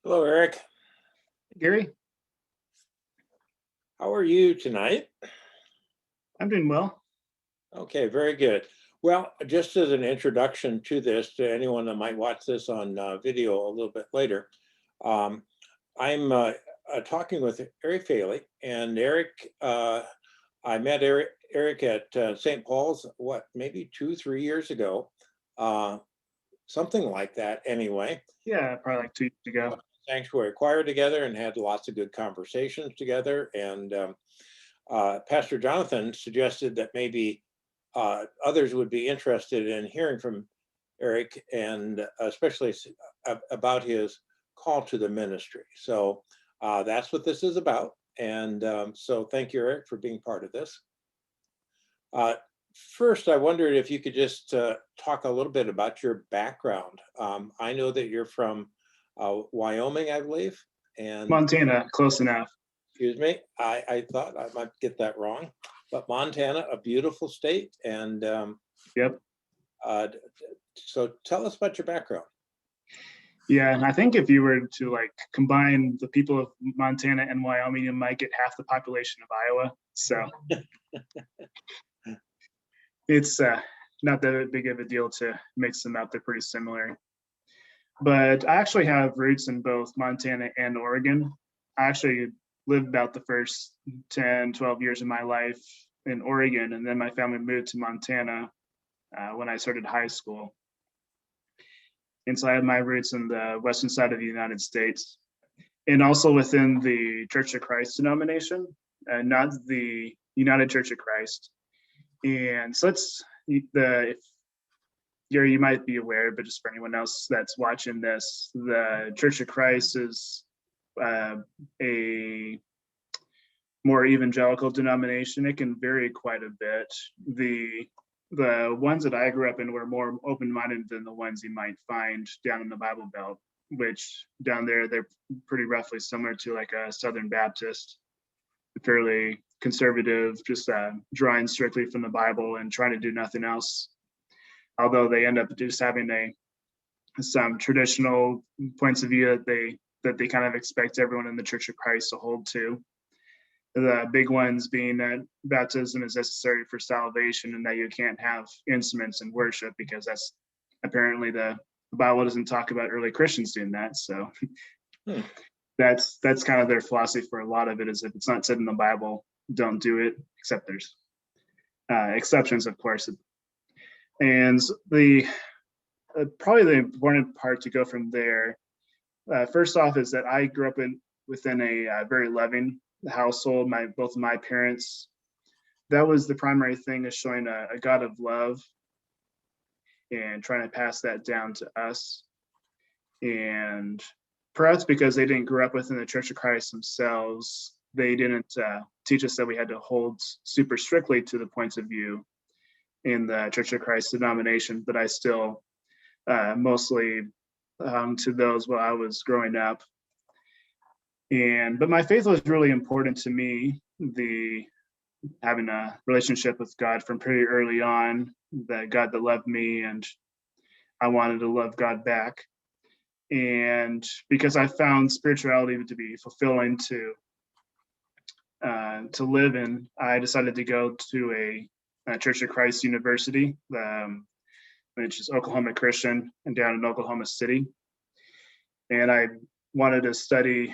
Hello, Eric. Gary, How are you tonight? I'm doing well. Okay, very good. Well, just as an introduction to this, to anyone that might watch this on video a little bit later, um, I'm talking with Eric Falley, and I met Eric at St. Paul's, what, maybe 2, 3 years ago, uh, something like that. Anyway, Yeah, probably like 2 years ago. sanctuary choir together and had lots of good conversations together, and Pastor Jonathan suggested that maybe others would be interested in hearing from Eric, and especially about his call to the ministry. So that's what this is about. And so thank you, Eric, for being part of this. Uh, First, I wondered if you could just talk a little bit about your background. I know that you're from Wyoming, I believe, and Montana, close enough. excuse me, I thought I might get that wrong, but Montana, a beautiful state. And Yep. uh, so tell us about your background. Yeah, and I think if you were to like combine the people of Montana and Wyoming, you might get half the population of Iowa. So it's not that big of a deal to mix them up. They're pretty similar. But I actually have roots in both Montana and Oregon. I actually lived about the first 10, 12 years of my life in Oregon, and then my family moved to Montana when I started high school. And so I have my roots in the western side of the United States, and also within the Church of Christ denomination, not the United Church of Christ. And so it's if you might be aware, but just for anyone else that's watching this, the Church of Christ is a more evangelical denomination. It can vary quite a bit. The ones that I grew up in were more open-minded than the ones you might find down in the Bible Belt, which down there they're pretty roughly similar to like a Southern Baptist, fairly conservative, just drawing strictly from the Bible and trying to do nothing else. Although they end up just having some traditional points of view that they kind of expect everyone in the Church of Christ to hold to. The big ones being that baptism is necessary for salvation and that you can't have instruments in worship because that's apparently the Bible doesn't talk about early Christians doing that. So that's kind of their philosophy for a lot of it, is if it's not said in the Bible, don't do it, except there's exceptions, of course. And the probably the important part to go from there, first off, is that I grew up within a very loving household. Both of my parents, that was the primary thing, is showing a God of love and trying to pass that down to us. And perhaps because they didn't grow up within the Church of Christ themselves, they didn't teach us that we had to hold super strictly to the points of view in the Church of Christ denomination, but I still mostly to those while I was growing up. But my faith was really important to me, having a relationship with God from pretty early on, the God that loved me, and I wanted to love God back. And because I found spirituality to be fulfilling to live in, I decided to go to a Church of Christ University, which is Oklahoma Christian, and down in Oklahoma City. And I wanted to study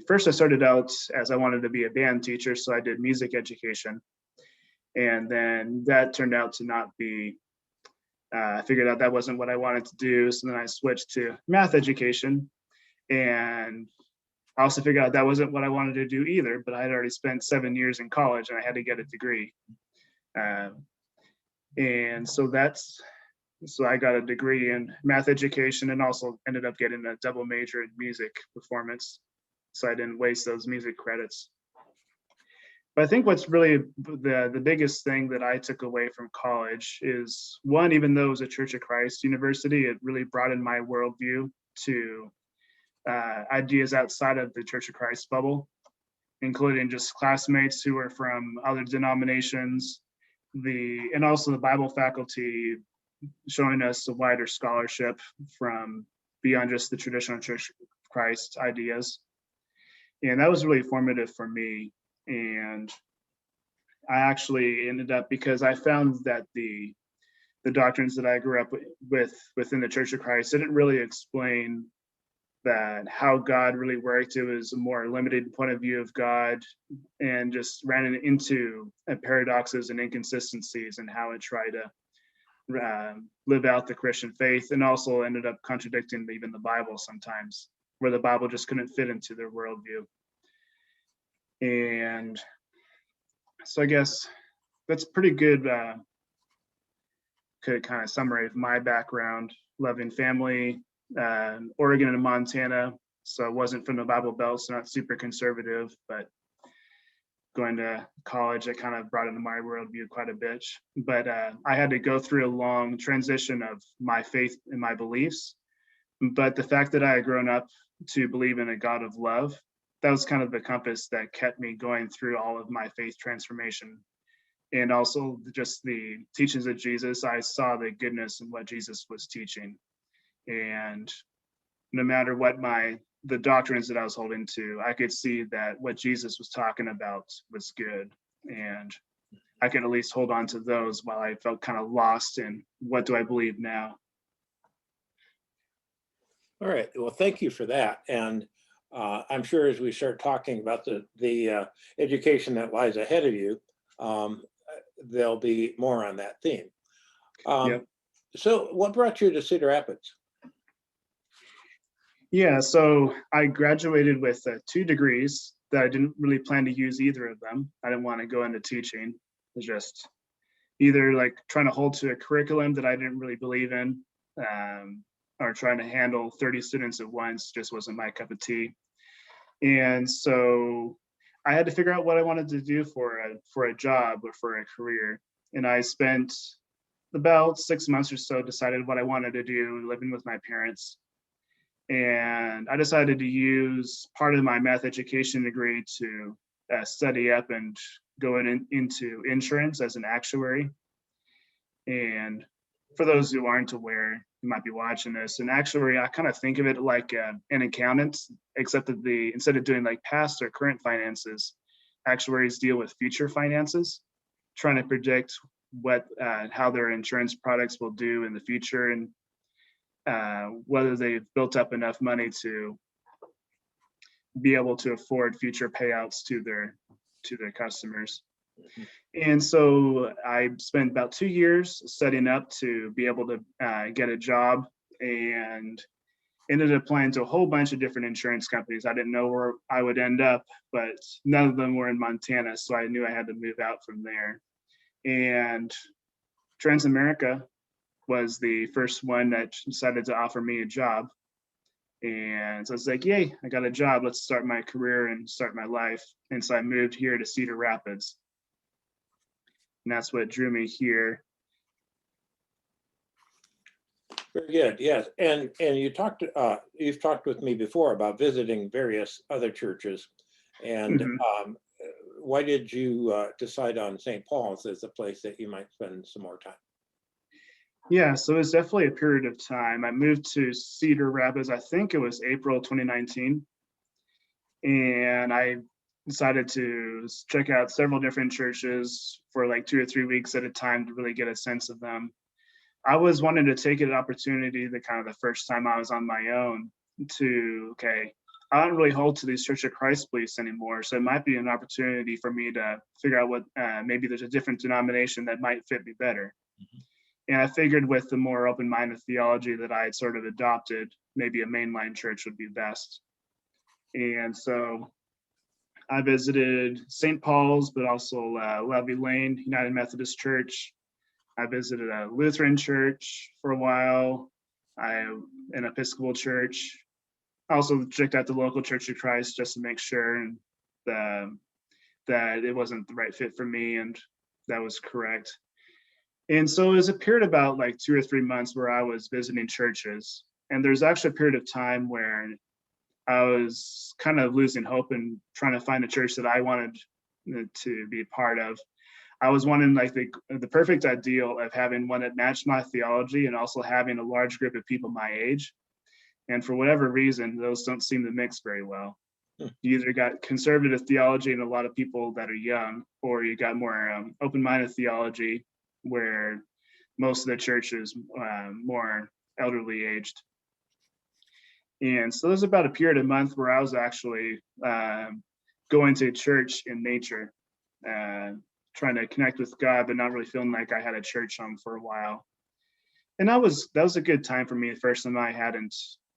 first I started out as I wanted to be a band teacher, so I did music education. And then that turned out to not be, I figured out that wasn't what I wanted to do. So then I switched to math education. And I also figured out that wasn't what I wanted to do either, but I had already spent 7 years in college and I had to get a degree. And so I got a degree in math education and also ended up getting a double major in music performance. So I didn't waste those music credits. But I think what's really the biggest thing that I took away from college is, one, even though it was a Church of Christ university, it really broadened my worldview to ideas outside of the Church of Christ bubble, including just classmates who were from other denominations, and also the Bible faculty showing us a wider scholarship from beyond just the traditional Church Christ ideas. And that was really formative for me. And I actually ended up, because I found that the doctrines that I grew up with within the Church of Christ didn't really explain that how God really worked. It was a more limited point of view of God, and just ran into paradoxes and inconsistencies in how it tried to live out the Christian faith, and also ended up contradicting even the Bible sometimes, where the Bible just couldn't fit into their worldview. And so I guess that's pretty good, could kind of summary of my background. Loving family, Oregon and Montana, so it wasn't from the Bible Belt, so not super conservative, but going to college, it kind of brought into my worldview quite a bit. But I had to go through a long transition of my faith and my beliefs. But the fact that I had grown up to believe in a God of love, that was kind of the compass that kept me going through all of my faith transformation. And also just the teachings of Jesus, I saw the goodness in what Jesus was teaching. And no matter what the doctrines that I was holding to, I could see that what Jesus was talking about was good. And I could at least hold on to those while I felt kind of lost in what do I believe now. All right. Well, thank you for that. And I'm sure as we start talking about the education that lies ahead of you, there'll be more on that theme. Yep. So what brought you to Cedar Rapids? Yeah, so I graduated with 2 degrees that I didn't really plan to use either of them. I didn't want to go into teaching. It was just either like trying to hold to a curriculum that I didn't really believe in, or trying to handle 30 students at once just wasn't my cup of tea. And so I had to figure out what I wanted to do for a job or for a career. And I spent about 6 months or so decided what I wanted to do, living with my parents. And I decided to use part of my math education degree to study up and go into insurance as an actuary. And for those who aren't aware, who might be watching this, an actuary, I kind of think of it like an accountant, except that instead of doing like past or current finances, actuaries deal with future finances, trying to predict how their insurance products will do in the future, and whether they've built up enough money to be able to afford future payouts to their customers. Mm-hmm. And so I spent about 2 years setting up to be able to get a job, and ended up applying to a whole bunch of different insurance companies. I didn't know where I would end up, but none of them were in Montana, so I knew I had to move out from there. And Transamerica was the first one that decided to offer me a job. And so I was like, yay, I got a job. Let's start my career and start my life. And so I moved here to Cedar Rapids. And that's what drew me here. Very good. Yes. And you've talked with me before about visiting various other churches. And mm-hmm. Why did you decide on St. Paul's as a place that you might spend some more time? Yeah, so it was definitely a period of time. I moved to Cedar Rapids, I think it was April 2019. And I decided to check out several different churches for like 2 or 3 weeks at a time to really get a sense of them. I was wanting to take an opportunity, the kind of the first time I was on my own, to, okay, I don't really hold to these Church of Christ beliefs anymore. So it might be an opportunity for me to figure out what, maybe there's a different denomination that might fit me better. Mm-hmm. And I figured with the more open-minded theology that I had sort of adopted, maybe a mainline church would be best. And so I visited St. Paul's, but also Levy Lane United Methodist Church. I visited a Lutheran church for a while, an Episcopal church. I also checked out the local Church of Christ just to make sure that it wasn't the right fit for me, and that was correct. And so it was a period about like 2 or 3 months where I was visiting churches. And there's actually a period of time where I was kind of losing hope and trying to find a church that I wanted to be part of. I was wanting like the perfect ideal of having one that matched my theology and also having a large group of people my age. And for whatever reason, those don't seem to mix very well. Hmm. You either got conservative theology and a lot of people that are young, or you got more open-minded theology where most of the church is more elderly aged. And so there's about a period of month where I was actually going to church in nature, trying to connect with God, but not really feeling like I had a church home for a while. And that was a good time for me. The first time I hadn't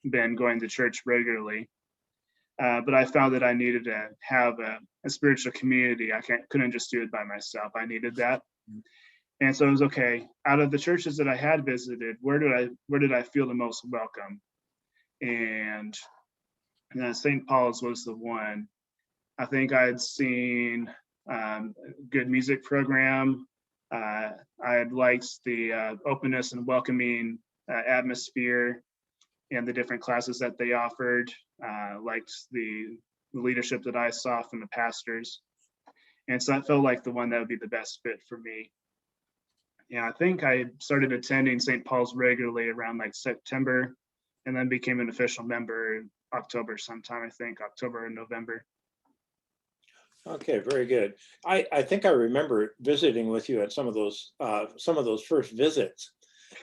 been going to church regularly, but I found that I needed to have a spiritual community. I couldn't just do it by myself. I needed that. And so it was okay. Out of the churches that I had visited, where did I feel the most welcome? And St. Paul's was the one. I think I'd seen good music program. I had liked the openness and welcoming atmosphere and the different classes that they offered. Liked the leadership that I saw from the pastors. And so that felt like the one that would be the best fit for me. Yeah, I think I started attending St. Paul's regularly around like September, and then became an official member in October sometime, I think October and November. Okay, very good. I think I remember visiting with you at some of those first visits,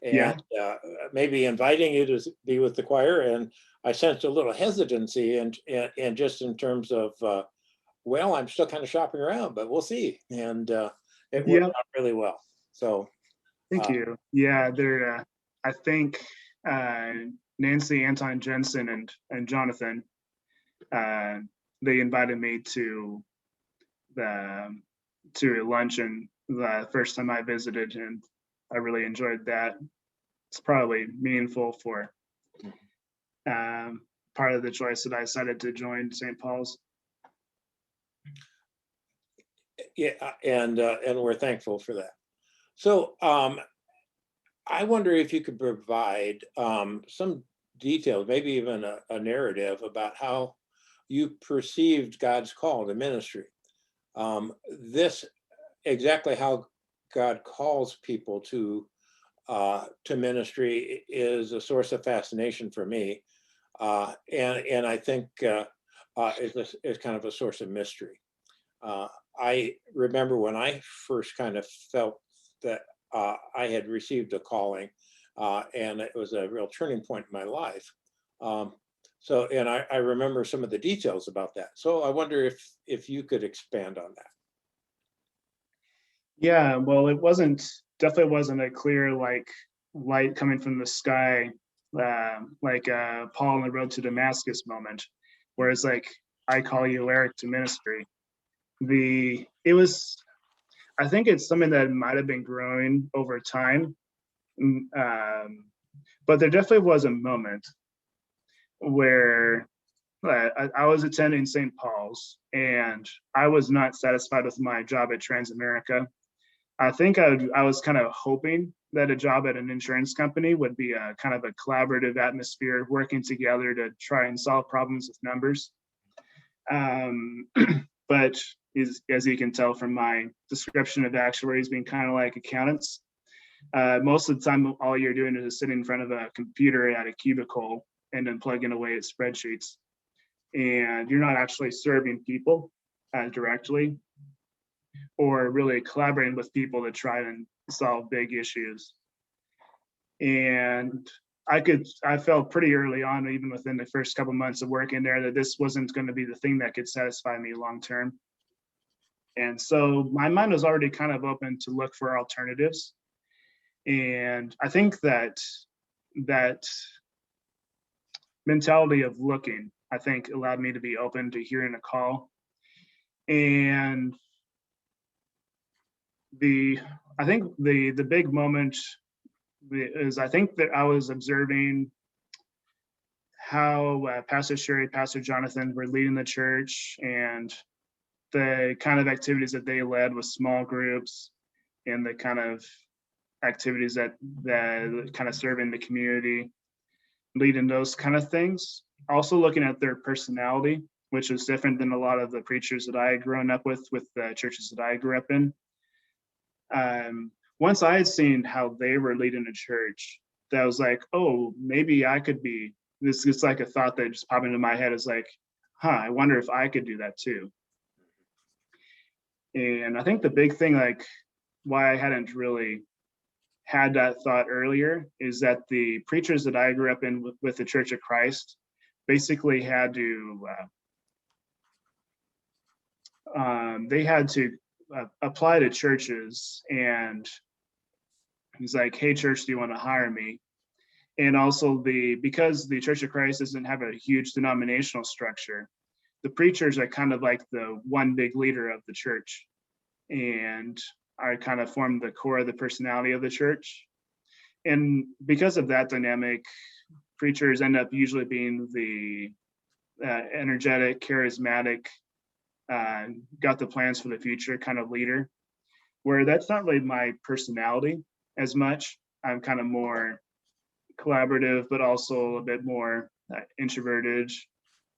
Yeah, and maybe inviting you to be with the choir. And I sensed a little hesitancy, and just in terms of, well, I'm still kind of shopping around, but we'll see. And it worked yeah, out really well. So thank uh, you. Yeah, they're, I think uh, Nancy, Anton Jensen, and Jonathan, uh, they invited me the to luncheon the first time I visited, and I really enjoyed that. It's probably meaningful for part of the choice that I decided to join St. Paul's. yeah, and we're thankful for that. So I wonder if you could provide some details, maybe even a narrative about how you perceived God's call to ministry. This exactly how God calls people to ministry is a source of fascination for me, and I think is kind of a source of mystery. I remember when I first kind of felt that I had received a calling, and it was a real turning point in my life. Um, and I remember some of the details about that. So I wonder if you could expand on that. Yeah, well, it definitely wasn't a clear like light coming from the sky, like Paul on the road to Damascus moment, where it's like, I call you, Eric, to ministry. It was, I think it's something that might have been growing over time, but there definitely was a moment where I was attending St. Paul's, and I was not satisfied with my job at Transamerica. I think I was kind of hoping that a job at an insurance company would be a kind of a collaborative atmosphere, working together to try and solve problems with numbers. Um, but as you can tell from my description of actuaries being kind of like accountants, most of the time, all you're doing is sitting in front of a computer at a cubicle and then plugging away at spreadsheets. And you're not actually serving people directly, or really collaborating with people to try and solve big issues. And I felt pretty early on, even within the first couple months of working there, that this wasn't going to be the thing that could satisfy me long term. And so my mind was already kind of open to look for alternatives. And I think that mentality of looking, I think, allowed me to be open to hearing a call. And I think the big moment is, I think that I was observing how Pastor Sherry, Pastor Jonathan were leading the church, and the kind of activities that they led with small groups, and the kind of activities that kind of serving the community, leading those kind of things. Also looking at their personality, which was different than a lot of the preachers that I had grown up with the churches that I grew up in. Once I had seen how they were leading a church, that was like, oh, maybe I could be this is like a thought that just popped into my head is like, I wonder if I could do that too. And I think the big thing, like why I hadn't really had that thought earlier, is that the preachers that I grew up in with the Church of Christ basically had to, they had to apply to churches, and he's like, hey, church, do you want to hire me? And also because the Church of Christ doesn't have a huge denominational structure, the preachers are kind of like the one big leader of the church, and I kind of form the core of the personality of the church. And because of that dynamic, preachers end up usually being the energetic, charismatic, got the plans for the future kind of leader, where that's not really my personality as much. I'm kind of more collaborative, but also a bit more introverted,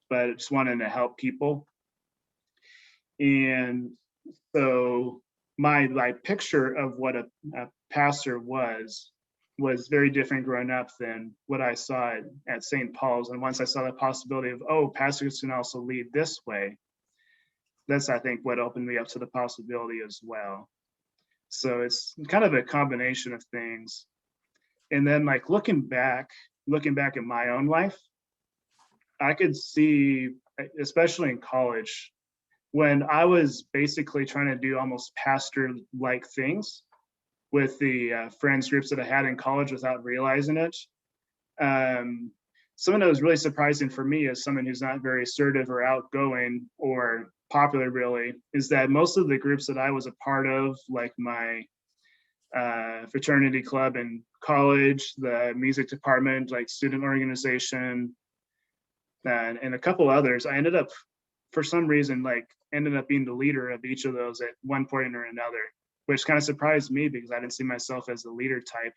but just wanting to help people. And so my picture of what a pastor was very different growing up than what I saw at St. Paul's. And once I saw the possibility of, oh, pastors can also lead this way, that's, I think, what opened me up to the possibility as well. So it's kind of a combination of things. And then like looking back at my own life, I could see, especially in college, when I was basically trying to do almost pastor-like things with the friends groups that I had in college without realizing it. Something that was really surprising for me as someone who's not very assertive or outgoing or popular really, is that most of the groups that I was a part of, like my fraternity club in college, the music department, like student organization, and a couple others, I ended up, for some reason, ended up being the leader of each of those at one point or another, which kind of surprised me because I didn't see myself as the leader type.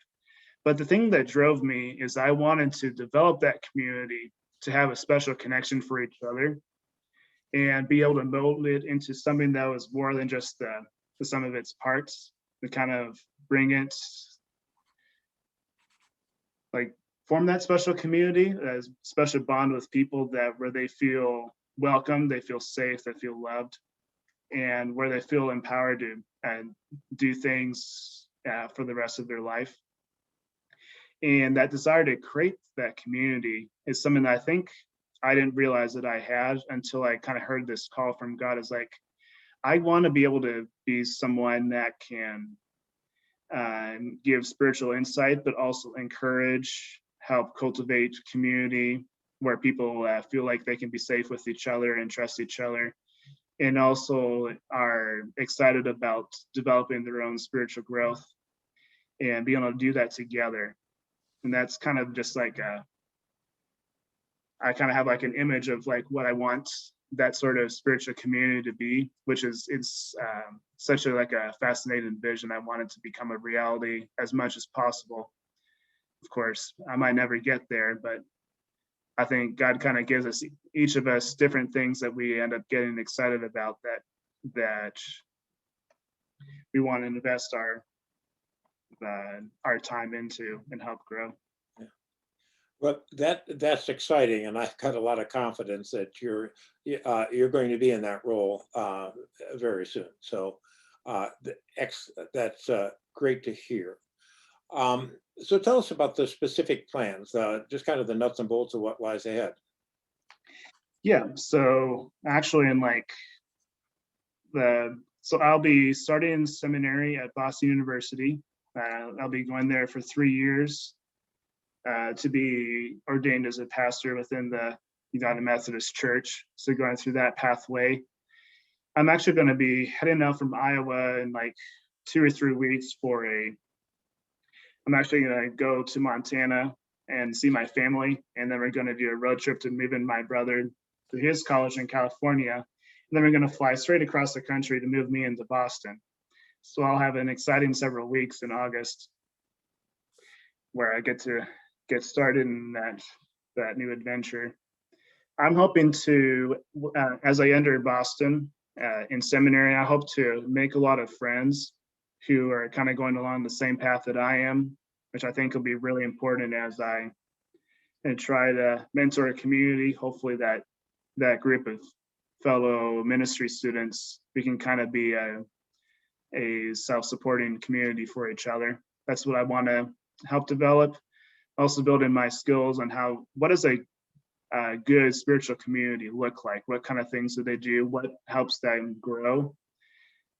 But the thing that drove me is I wanted to develop that community to have a special connection for each other and be able to mold it into something that was more than just the sum of its parts, to kind of bring it, like form that special community, a special bond with people that where they feel welcome, they feel safe, they feel loved, and where they feel empowered to do things for the rest of their life. And that desire to create that community is something that I think I didn't realize that I had until I kind of heard this call from God. Is like, I want to be able to be someone that can give spiritual insight, but also encourage, help cultivate community where people feel like they can be safe with each other and trust each other, and also are excited about developing their own spiritual growth and being able to do that together. And that's kind of just like I kind of have like an image of like what I want that sort of spiritual community to be, which is it's such a like a fascinating vision. I want it to become a reality as much as possible. Of course, I might never get there, but I think God kind of gives us, each of us, different things that we end up getting excited about that we want to invest our time into and help grow. Well, that's exciting, and I've got a lot of confidence that you're going to be in that role very soon. So that's great to hear. So tell us about the specific plans, just kind of the nuts and bolts of what lies ahead. Yeah, so actually so I'll be starting seminary at Boston University. I'll be going there for 3 years to be ordained as a pastor within the United Methodist Church. So going through that pathway. I'm actually going to be heading out from Iowa in like 2 or 3 weeks I'm actually going to go to Montana and see my family. And then we're going to do a road trip to move in my brother to his college in California. And then we're going to fly straight across the country to move me into Boston. So I'll have an exciting several weeks in August where I get to get started in that new adventure. I'm hoping to, as I enter Boston in seminary, I hope to make a lot of friends who are kind of going along the same path that I am, which I think will be really important as I and try to mentor a community. Hopefully that group of fellow ministry students, we can kind of be a self-supporting community for each other. That's what I want to help develop. Also building my skills on what does a good spiritual community look like? What kind of things do they do? What helps them grow?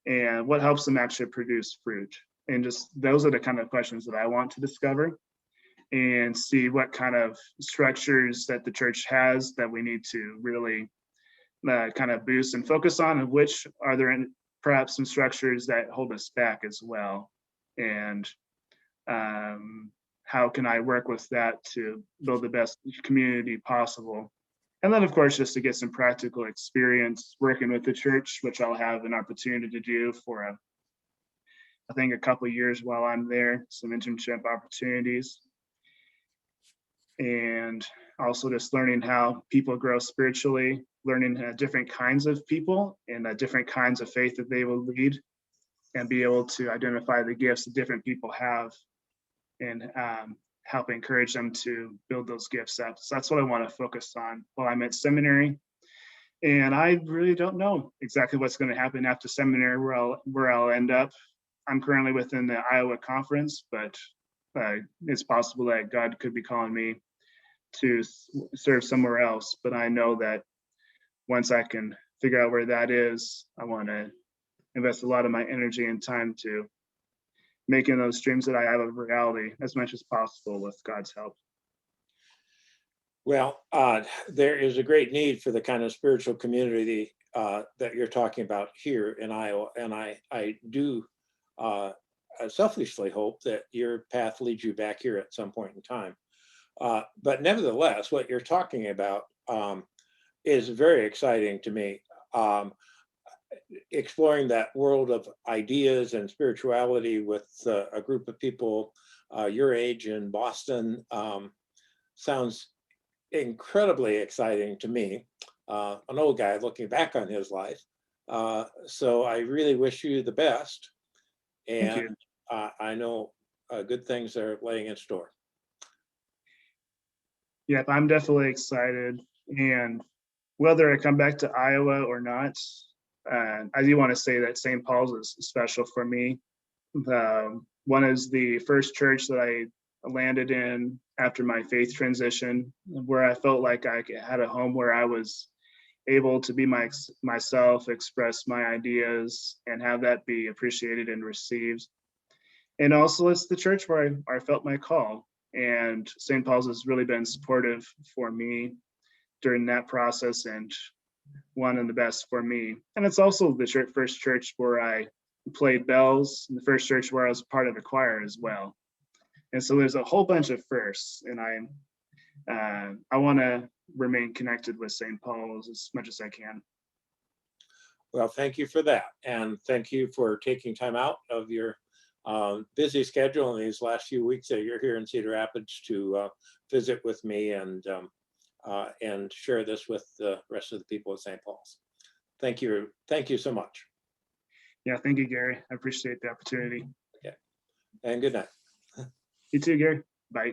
And what helps them actually produce fruit? And just those are the kind of questions that I want to discover and see what kind of structures that the church has that we need to really kind of boost and focus on, and which are there perhaps some structures that hold us back as well. And how can I work with that to build the best community possible? And then, of course, just to get some practical experience working with the church, which I'll have an opportunity to do for, I think, a couple of years while I'm there, some internship opportunities. And also just learning how people grow spiritually, learning different kinds of people and different kinds of faith that they will lead, and be able to identify the gifts that different people have and help encourage them to build those gifts up. So that's what I want to focus on while I'm at seminary. And I really don't know exactly what's going to happen after seminary, where I'll end up. I'm currently within the Iowa conference, but it's possible that God could be calling me to serve somewhere else. But I know that once I can figure out where that is, I want to invest a lot of my energy and time to making those dreams that I have a reality as much as possible with God's help. Well, there is a great need for the kind of spiritual community that you're talking about here in Iowa, and I do selfishly hope that your path leads you back here at some point in time. But nevertheless, what you're talking about is very exciting to me. Exploring that world of ideas and spirituality with a group of people your age in Boston sounds incredibly exciting to me, an old guy looking back on his life. So I really wish you the best. And I know good things are laying in store. Yep, I'm definitely excited. And whether I come back to Iowa or not, I do want to say that St. Paul's is special for me. One is the first church that I landed in after my faith transition, where I felt like I had a home where I was able to be myself, express my ideas, and have that be appreciated and received. And also, it's the church where I felt my call. And St. Paul's has really been supportive for me during that process, and one of the best for me. And it's also the first church where I played bells, and the first church where I was part of the choir as well. And so there's a whole bunch of firsts, and I want to remain connected with St. Paul's as much as I can. Well, thank you for that. And thank you for taking time out of your busy schedule in these last few weeks that you're here in Cedar Rapids to visit with me and share this with the rest of the people at St. Paul's. Thank you. Thank you so much. Yeah, thank you, Gary. I appreciate the opportunity. Okay. And good night. You too, Gary. Bye.